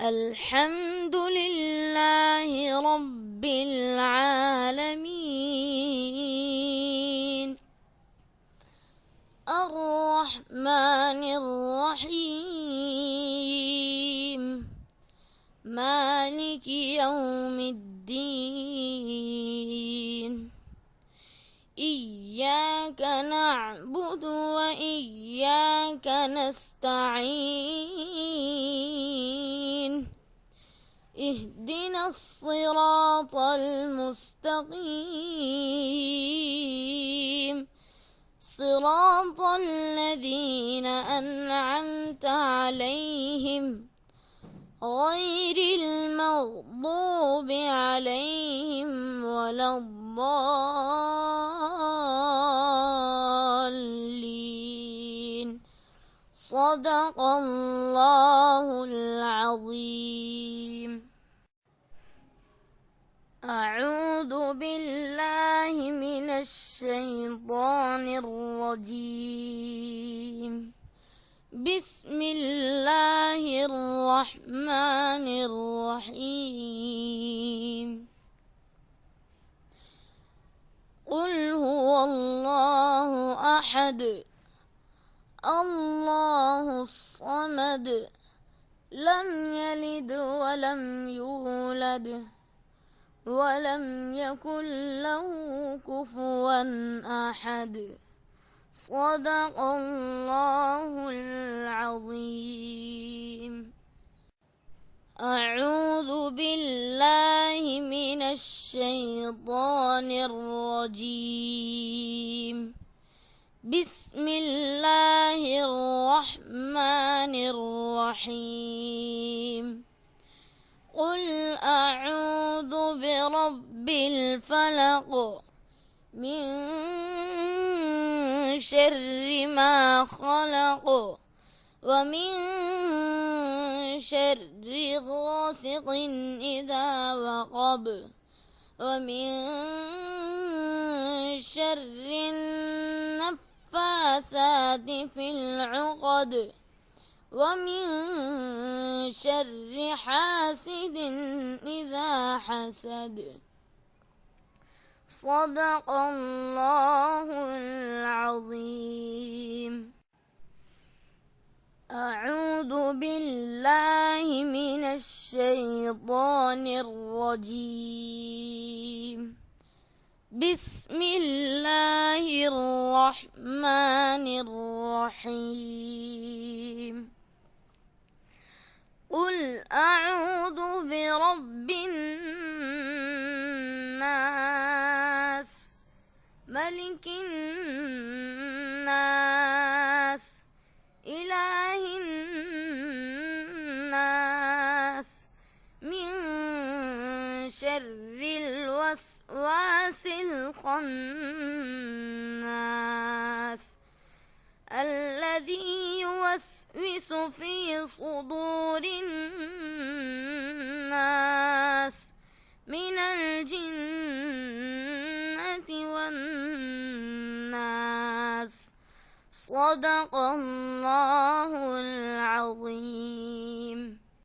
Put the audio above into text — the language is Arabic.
الحمد لله رب العالمين الرحمن الرحيم مالك يوم الدين إياك نعبد وإياك نستعين اهدنا الصراط المستقيم صراط الذين أنعمت عليهم غير المغضوب عليهم ولا الضالين صدق الله العظيم. أعوذ بالله من الشيطان الرجيم. بسم الله الرحمن الرحيم. قل هو الله أحد الله الصمد لم يلد ولم يولد ولم يكن له كفوا أحد صدق الله العظيم. أعوذ بالله من الشيطان الرجيم. بسم الله الرحمن الرحيم. قل أعوذ برب الفلق من شر ما خلق ومن شر غاسق إذا وقب ومن شر النفاثات في العقد ومن شر حاسد إذا حسد صدق الله العظيم. أعوذ بالله من الشيطان الرجيم. بسم الله الرحمن الرحيم. قل أعوذ برب الناس ملك الناس إله الناس من شر الوسواس الخناس الذي يوسوس في صدور الناس من الجنة والناس صدق الله العظيم.